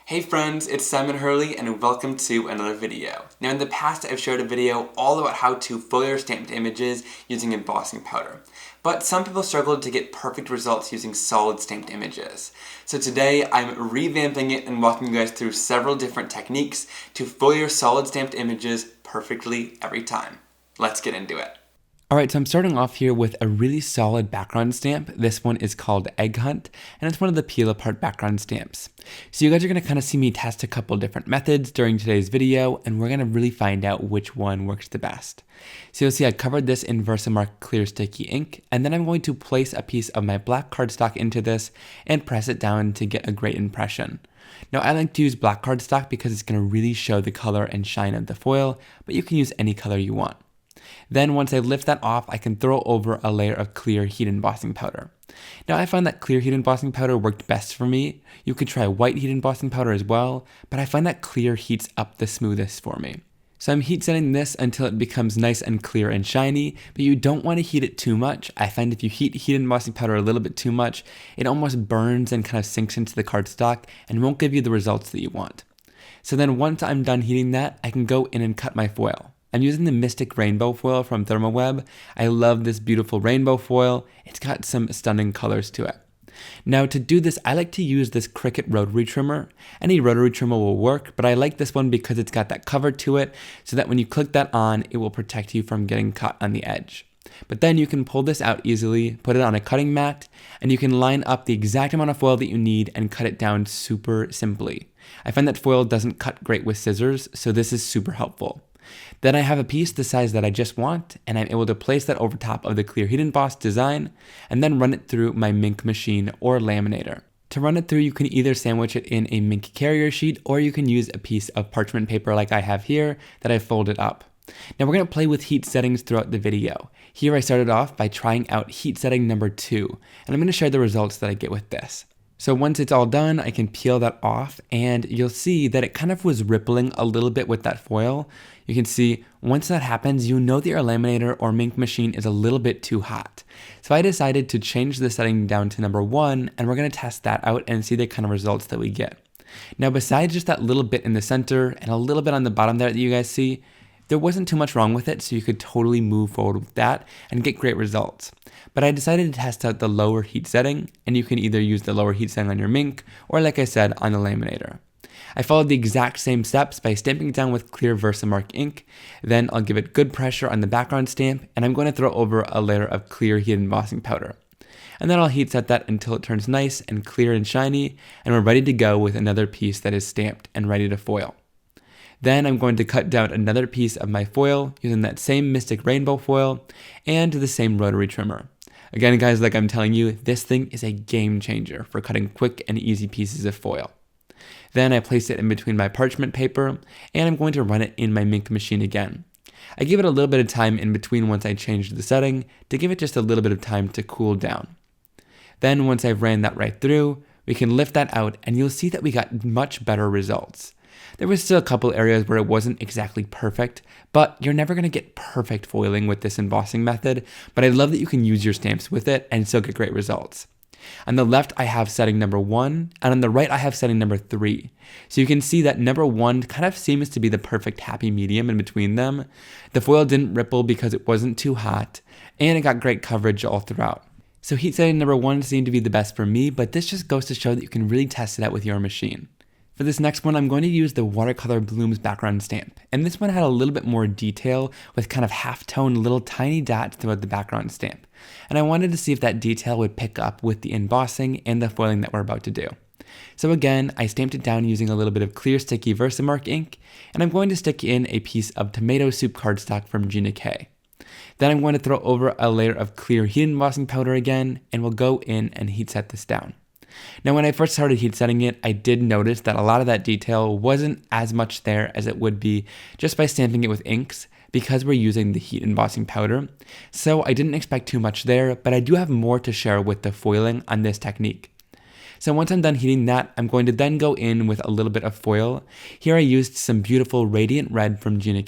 Hey friends, it's Simon Hurley and welcome to another video. Now in the past I've shared a video all about how to foliar stamped images using embossing powder. But some people struggled to get perfect results using solid stamped images. So today I'm revamping it and walking you guys through several different techniques to foliar solid stamped images perfectly every time. Let's get into it. Alright, so I'm starting off here with a really solid background stamp. This one is called Egg Hunt, and it's one of the peel apart background stamps. So you guys are going to kind of see me test a couple different methods during today's video, and we're going to really find out which one works the best. So you'll see I covered this in Versamark clear sticky ink, and then I'm going to place a piece of my black cardstock into this and press it down to get a great impression. Now I like to use black cardstock because it's going to really show the color and shine of the foil, but you can use any color you want. Then once I lift that off, I can throw over a layer of clear heat embossing powder. Now I found that clear heat embossing powder worked best for me. You could try white heat embossing powder as well, but I find that clear heats up the smoothest for me. So I'm heat setting this until it becomes nice and clear and shiny, but you don't want to heat it too much. I find if you heat embossing powder a little bit too much, it almost burns and kind of sinks into the cardstock and won't give you the results that you want. So then once I'm done heating that, I can go in and cut my foil. I'm using the Mystic Rainbow foil from Therm. I love this beautiful rainbow foil. It's got some stunning colors to it. Now to do this, I like to use this Cricut rotary trimmer. Any rotary trimmer will work, but I like this one because it's got that cover to it so that when you click that on, it will protect you from getting caught on the edge. But then you can pull this out easily, put it on a cutting mat, and you can line up the exact amount of foil that you need and cut it down super simply. I find that foil doesn't cut great with scissors, so this is super helpful. Then I have a piece the size that I just want, and I'm able to place that over top of the clear heat embossed design, and then run it through my MINC machine or laminator. To run it through, you can either sandwich it in a MINC carrier sheet, or you can use a piece of parchment paper like I have here that I folded up. Now we're going to play with heat settings throughout the video. Here I started off by trying out heat setting number 2, and I'm going to share the results that I get with this. So once it's all done, I can peel that off, and you'll see that it kind of was rippling a little bit with that foil. You can see once that happens, you know that your laminator or MINC machine is a little bit too hot. So I decided to change the setting down to number 1, and we're going to test that out and see the kind of results that we get. Now besides just that little bit in the center and a little bit on the bottom there that you guys see, there wasn't too much wrong with it, so you could totally move forward with that and get great results. But I decided to test out the lower heat setting, and you can either use the lower heat setting on your MINC, or like I said, on the laminator. I followed the exact same steps by stamping it down with clear Versamark ink, then I'll give it good pressure on the background stamp, and I'm going to throw over a layer of clear heat embossing powder. And then I'll heat set that until it turns nice and clear and shiny, and we're ready to go with another piece that is stamped and ready to foil. Then I'm going to cut down another piece of my foil using that same Mystic Rainbow foil and the same rotary trimmer. Again, guys, like I'm telling you, this thing is a game changer for cutting quick and easy pieces of foil. Then I place it in between my parchment paper, and I'm going to run it in my MINC machine again. I give it a little bit of time in between once I changed the setting to give it just a little bit of time to cool down. Then once I've ran that right through, we can lift that out, and you'll see that we got much better results. There was still a couple areas where it wasn't exactly perfect, but you're never going to get perfect foiling with this embossing method, but I love that you can use your stamps with it and still get great results. On the left, I have setting number 1, and on the right, I have setting number 3. So you can see that number 1 kind of seems to be the perfect happy medium in between them. The foil didn't ripple because it wasn't too hot, and it got great coverage all throughout. So heat setting number 1 seemed to be the best for me, but this just goes to show that you can really test it out with your machine. For this next one, I'm going to use the Watercolor Blooms background stamp, and this one had a little bit more detail with kind of half-tone little tiny dots throughout the background stamp, and I wanted to see if that detail would pick up with the embossing and the foiling that we're about to do. So again, I stamped it down using a little bit of clear sticky Versamark ink, and I'm going to stick in a piece of tomato soup cardstock from Gina. Then I'm going to throw over a layer of clear heat embossing powder again, and we'll go in and heat set this down. Now when I first started heat setting it, I did notice that a lot of that detail wasn't as much there as it would be just by stamping it with inks because we're using the heat embossing powder. So I didn't expect too much there, but I do have more to share with the foiling on this technique. So once I'm done heating that, I'm going to then go in with a little bit of foil. Here I used some beautiful radiant red from Gina,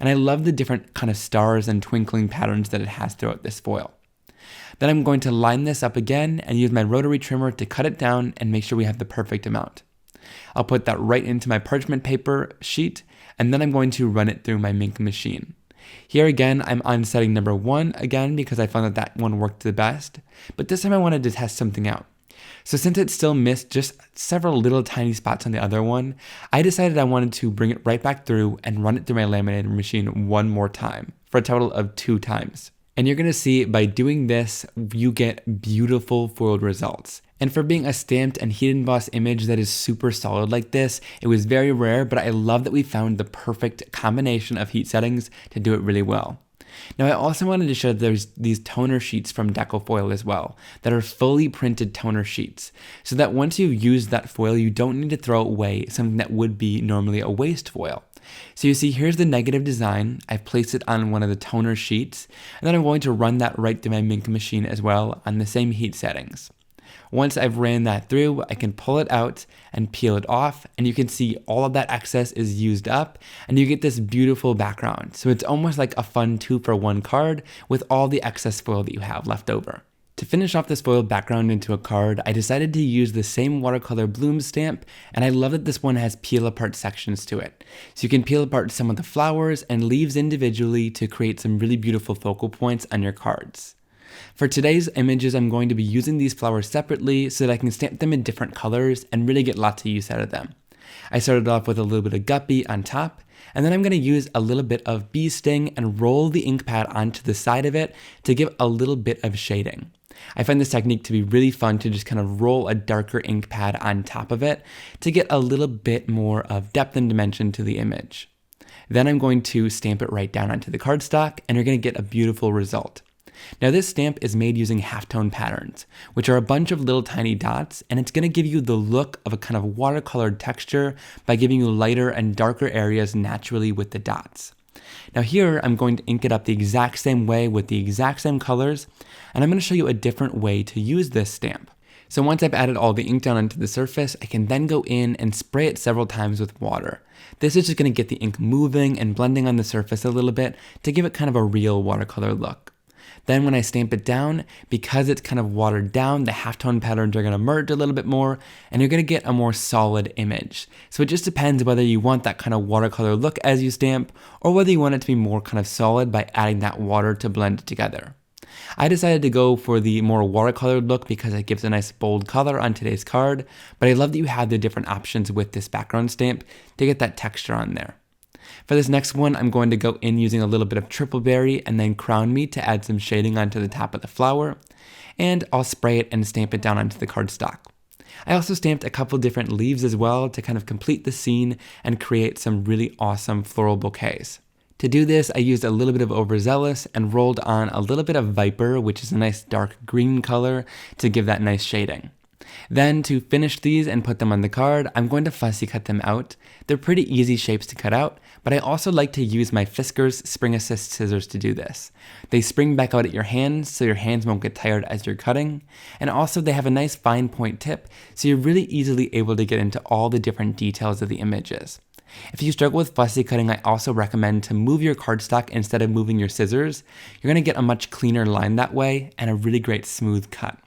and I love the different kind of stars and twinkling patterns that it has throughout this foil. Then I'm going to line this up again and use my rotary trimmer to cut it down and make sure we have the perfect amount. I'll put that right into my parchment paper sheet, and then I'm going to run it through my MINC machine. Here again, I'm on setting number 1 again because I found that that one worked the best, but this time I wanted to test something out. So since it still missed just several little tiny spots on the other one, I decided I wanted to bring it right back through and run it through my laminator machine one more time, for a total of 2 times. And you're going to see by doing this, you get beautiful foiled results. And for being a stamped and heat embossed image that is super solid like this, it was very rare, but I love that we found the perfect combination of heat settings to do it really well. Now I also wanted to show that there's these toner sheets from Deco foil as well, that are fully printed toner sheets, so that once you've used that foil, you don't need to throw away something that would be normally a waste foil. So you see, here's the negative design. I've placed it on one of the toner sheets, and then I'm going to run that right through my MINC machine as well on the same heat settings. Once I've ran that through, I can pull it out and peel it off, and you can see all of that excess is used up, and you get this beautiful background. So it's almost like a fun 2-for-1 card with all the excess foil that you have left over. To finish off this foiled background into a card, I decided to use the same Watercolor Blooms stamp, and I love that this one has peel apart sections to it. So you can peel apart some of the flowers and leaves individually to create some really beautiful focal points on your cards. For today's images, I'm going to be using these flowers separately so that I can stamp them in different colors and really get lots of use out of them. I started off with a little bit of guppy on top, and then I'm going to use a little bit of bee sting and roll the ink pad onto the side of it to give a little bit of shading. I find this technique to be really fun to just kind of roll a darker ink pad on top of it to get a little bit more of depth and dimension to the image. Then I'm going to stamp it right down onto the cardstock, and you're going to get a beautiful result. Now this stamp is made using halftone patterns, which are a bunch of little tiny dots, and it's going to give you the look of a kind of watercolored texture by giving you lighter and darker areas naturally with the dots. Now here I'm going to ink it up the exact same way with the exact same colors, and I'm going to show you a different way to use this stamp. So once I've added all the ink down onto the surface, I can then go in and spray it several times with water. This is just going to get the ink moving and blending on the surface a little bit to give it kind of a real watercolor look. Then when I stamp it down, because it's kind of watered down, the halftone patterns are going to merge a little bit more, and you're going to get a more solid image. So it just depends whether you want that kind of watercolor look as you stamp, or whether you want it to be more kind of solid by adding that water to blend it together. I decided to go for the more watercolored look because it gives a nice bold color on today's card, but I love that you have the different options with this background stamp to get that texture on there. For this next one, I'm going to go in using a little bit of triple berry and then crown me to add some shading onto the top of the flower, and I'll spray it and stamp it down onto the cardstock. I also stamped a couple different leaves as well to kind of complete the scene and create some really awesome floral bouquets. To do this, I used a little bit of overzealous and rolled on a little bit of Viper, which is a nice dark green color, to give that nice shading. Then to finish these and put them on the card, I'm going to fussy cut them out. They're pretty easy shapes to cut out, but I also like to use my Fiskars Spring Assist scissors to do this. They spring back out at your hands, so your hands won't get tired as you're cutting, and also they have a nice fine point tip, so you're really easily able to get into all the different details of the images. If you struggle with fussy cutting, I also recommend to move your cardstock instead of moving your scissors. You're going to get a much cleaner line that way and a really great smooth cut.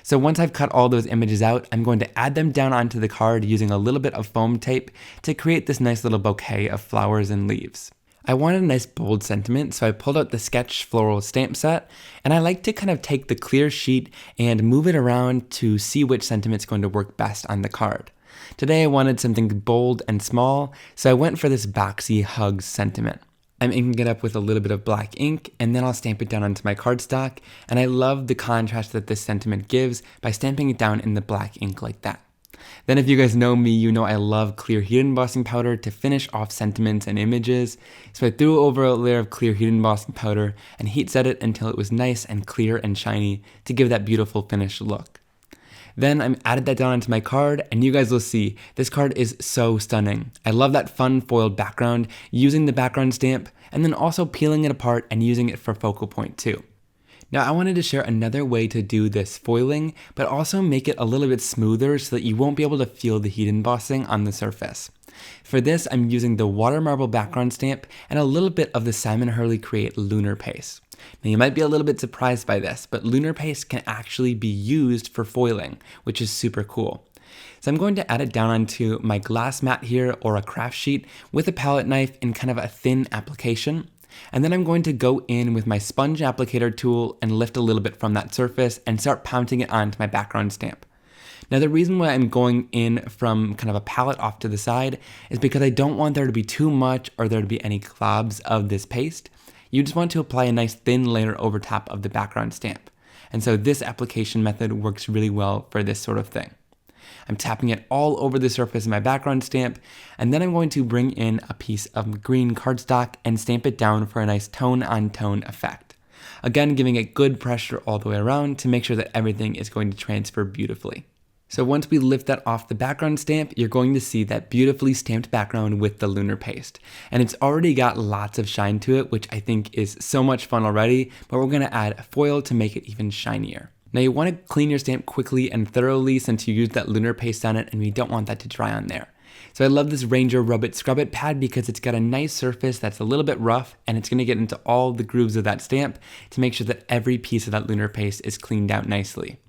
So once I've cut all those images out, I'm going to add them down onto the card using a little bit of foam tape to create this nice little bouquet of flowers and leaves. I wanted a nice bold sentiment, so I pulled out the Sketch Floral stamp set, and I like to kind of take the clear sheet and move it around to see which sentiment's going to work best on the card. Today I wanted something bold and small, so I went for this boxy hugs sentiment. I'm inking it up with a little bit of black ink, and then I'll stamp it down onto my cardstock, and I love the contrast that this sentiment gives by stamping it down in the black ink like that. Then if you guys know me, you know I love clear heat embossing powder to finish off sentiments and images, so I threw over a layer of clear heat embossing powder and heat set it until it was nice and clear and shiny to give that beautiful finished look. Then I added that down onto my card, and you guys will see, this card is so stunning. I love that fun foiled background, using the background stamp, and then also peeling it apart and using it for focal point too. Now I wanted to share another way to do this foiling, but also make it a little bit smoother so that you won't be able to feel the heat embossing on the surface. For this, I'm using the Water Marble background stamp and a little bit of the Simon Hurley Create Lunar Paste. Now you might be a little bit surprised by this, but Lunar Paste can actually be used for foiling, which is super cool. So I'm going to add it down onto my glass mat here or a craft sheet with a palette knife in kind of a thin application. And then I'm going to go in with my sponge applicator tool and lift a little bit from that surface and start pounding it onto my background stamp. Now the reason why I'm going in from kind of a palette off to the side is because I don't want there to be too much or there to be any globs of this paste. You just want to apply a nice thin layer over top of the background stamp. And so this application method works really well for this sort of thing. I'm tapping it all over the surface of my background stamp, and then I'm going to bring in a piece of green cardstock and stamp it down for a nice tone-on-tone effect. Again, giving it good pressure all the way around to make sure that everything is going to transfer beautifully. So once we lift that off the background stamp, you're going to see that beautifully stamped background with the Lunar Paste. And it's already got lots of shine to it, which I think is so much fun already, but we're gonna add a foil to make it even shinier. Now you wanna clean your stamp quickly and thoroughly since you used that Lunar Paste on it and we don't want that to dry on there. So I love this Ranger Rub It Scrub It pad because it's got a nice surface that's a little bit rough and it's gonna get into all the grooves of that stamp to make sure that every piece of that Lunar Paste is cleaned out nicely.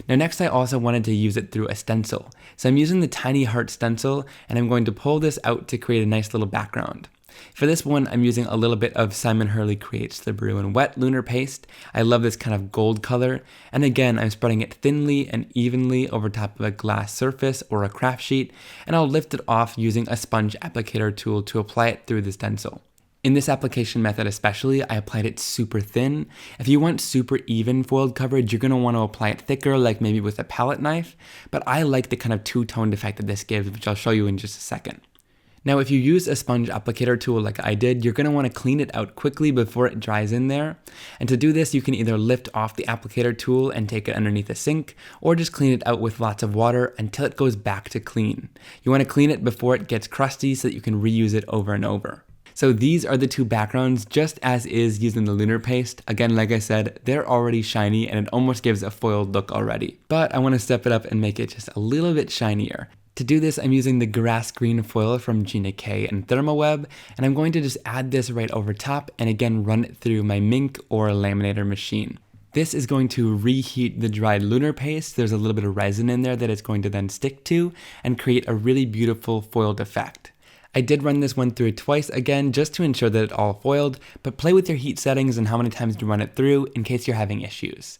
Now next I also wanted to use it through a stencil. So I'm using the Tiny Heart stencil and I'm going to pull this out to create a nice little background. For this one, I'm using a little bit of Simon Hurley Creates the Brew and Wet Lunar Paste. I love this kind of gold color. And again, I'm spreading it thinly and evenly over top of a glass surface or a craft sheet. And I'll lift it off using a sponge applicator tool to apply it through the stencil. In this application method especially, I applied it super thin. If you want super even foiled coverage, you're gonna wanna apply it thicker, like maybe with a palette knife, but I like the kind of two-toned effect that this gives, which I'll show you in just a second. Now, if you use a sponge applicator tool like I did, you're gonna wanna clean it out quickly before it dries in there. And to do this, you can either lift off the applicator tool and take it underneath a sink, or just clean it out with lots of water until it goes back to clean. You wanna clean it before it gets crusty so that you can reuse it over and over. So these are the two backgrounds just as is using the Lunar Paste. Again, like I said, they're already shiny and it almost gives a foiled look already. But I wanna step it up and make it just a little bit shinier. To do this, I'm using the grass green foil from Gina and Therm, and I'm going to just add this right over top and again run it through my MINC or laminator machine. This is going to reheat the dried Lunar Paste. There's a little bit of resin in there that it's going to then stick to and create a really beautiful foiled effect. I did run this one through twice again just to ensure that it all foiled, but play with your heat settings and how many times you run it through in case you're having issues.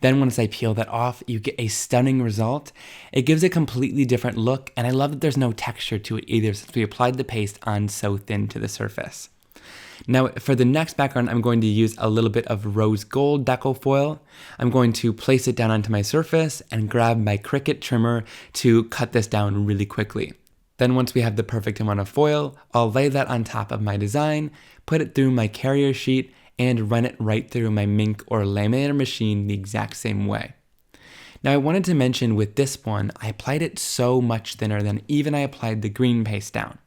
Then once I peel that off, you get a stunning result. It gives a completely different look, and I love that there's no texture to it either since we applied the paste on so thin to the surface. Now for the next background, I'm going to use a little bit of rose gold Deco foil. I'm going to place it down onto my surface and grab my Cricut trimmer to cut this down really quickly. Then once we have the perfect amount of foil, I'll lay that on top of my design, put it through my carrier sheet, and run it right through my MINC or laminator machine the exact same way. Now I wanted to mention with this one, I applied it so much thinner than even I applied the green paste down.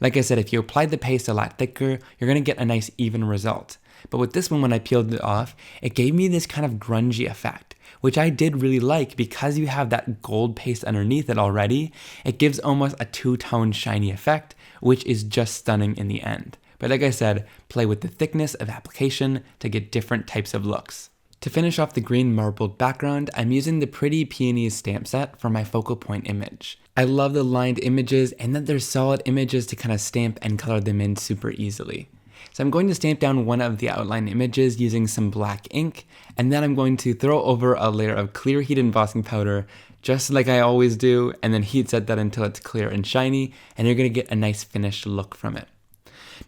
Like I said, if you applied the paste a lot thicker, you're gonna get a nice even result. But with this one, when I peeled it off, it gave me this kind of grungy effect, which I did really like because you have that gold paste underneath it already. It gives almost a two-tone shiny effect, which is just stunning in the end. But like I said, play with the thickness of application to get different types of looks. To finish off the green marbled background, I'm using the pretty Peonies stamp set for my focal point image. I love the lined images and that there's solid images to kind of stamp and color them in super easily. So I'm going to stamp down one of the outline images using some black ink, and then I'm going to throw over a layer of clear heat embossing powder, just like I always do, and then heat set that until it's clear and shiny, and you're gonna get a nice finished look from it.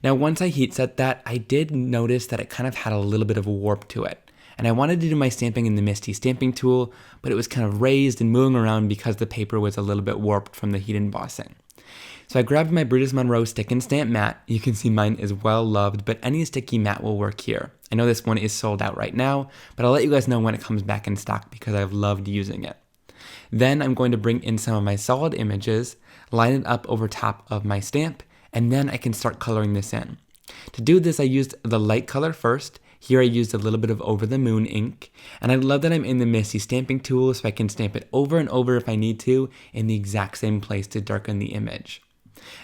Now once I heat set that, I did notice that it kind of had a little bit of a warp to it. And I wanted to do my stamping in the Misty stamping tool, but it was kind of raised and moving around because the paper was a little bit warped from the heat embossing. So I grabbed my Brutus Monroe Stick and Stamp mat. You can see mine is well loved, but any sticky mat will work here. I know this one is sold out right now, but I'll let you guys know when it comes back in stock because I've loved using it. Then I'm going to bring in some of my solid images, line it up over top of my stamp, and then I can start coloring this in. To do this, I used the light color first. Here I used a little bit of Over the Moon ink, and I love that I'm in the Misty stamping tool so I can stamp it over and over if I need to in the exact same place to darken the image.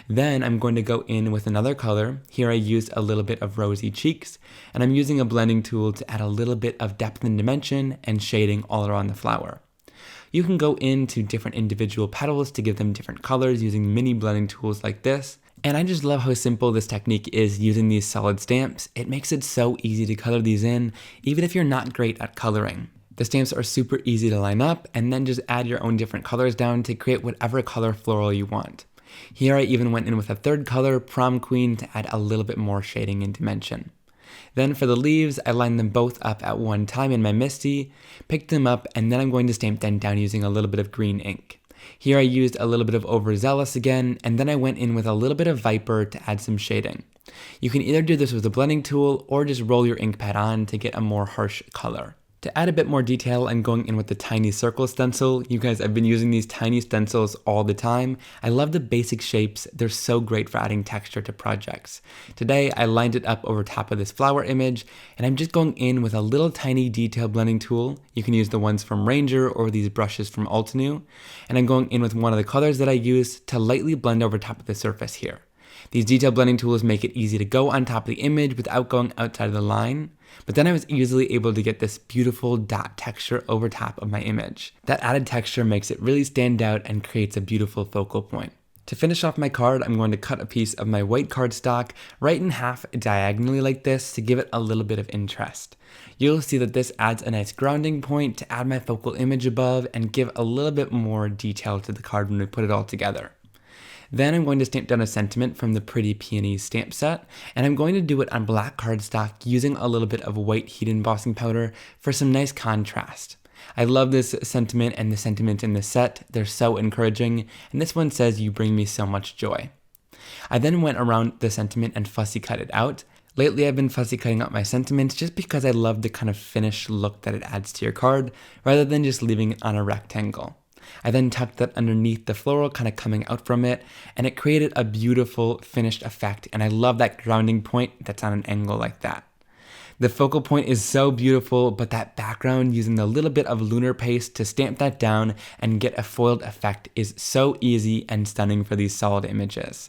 Then I'm going to go in with another color. Here I used a little bit of Rosy Cheeks, and I'm using a blending tool to add a little bit of depth and dimension and shading all around the flower. You can go into different individual petals to give them different colors using mini blending tools like this. And I just love how simple this technique is using these solid stamps. It makes it so easy to color these in, even if you're not great at coloring. The stamps are super easy to line up, and then just add your own different colors down to create whatever color floral you want. Here I even went in with a third color, Prom Queen, to add a little bit more shading and dimension. Then for the leaves, I lined them both up at one time in my Misty, picked them up, and then I'm going to stamp them down using a little bit of green ink. Here I used a little bit of Overzealous again, and then I went in with a little bit of Viper to add some shading. You can either do this with a blending tool or just roll your ink pad on to get a more harsh color. To add a bit more detail, I'm going in with the tiny circle stencil. You guys, I've been using these tiny stencils all the time. I love the basic shapes. They're so great for adding texture to projects. Today, I lined it up over top of this flower image, and I'm just going in with a little tiny detail blending tool. You can use the ones from Ranger or these brushes from Altenew. And I'm going in with one of the colors that I use to lightly blend over top of the surface here. These detail blending tools make it easy to go on top of the image without going outside of the line. But then I was easily able to get this beautiful dot texture over top of my image. That added texture makes it really stand out and creates a beautiful focal point. To finish off my card, I'm going to cut a piece of my white cardstock right in half diagonally like this to give it a little bit of interest. You'll see that this adds a nice grounding point to add my focal image above and give a little bit more detail to the card when we put it all together. Then I'm going to stamp down a sentiment from the Pretty Peonies stamp set, and I'm going to do it on black cardstock using a little bit of white heat embossing powder for some nice contrast. I love this sentiment and the sentiments in the set. They're so encouraging, and this one says, "You bring me so much joy." I then went around the sentiment and fussy cut it out. Lately I've been fussy cutting out my sentiments just because I love the kind of finished look that it adds to your card, rather than just leaving it on a rectangle. I then tucked that underneath the floral kind of coming out from it, and it created a beautiful finished effect, and I love that grounding point that's on an angle like that. The focal point is so beautiful, but that background using a little bit of Lunar Paste to stamp that down and get a foiled effect is so easy and stunning for these solid images.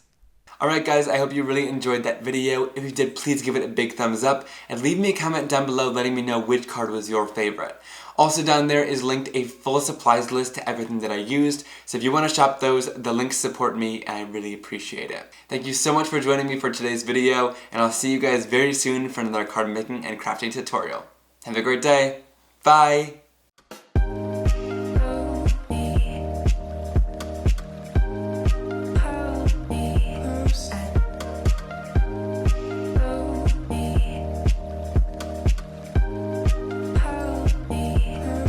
Alright guys, I hope you really enjoyed that video. If you did, please give it a big thumbs up and leave me a comment down below letting me know which card was your favorite. Also down there is linked a full supplies list to everything that I used, so if you want to shop those, the links support me and I really appreciate it. Thank you so much for joining me for today's video, and I'll see you guys very soon for another card making and crafting tutorial. Have a great day. Bye!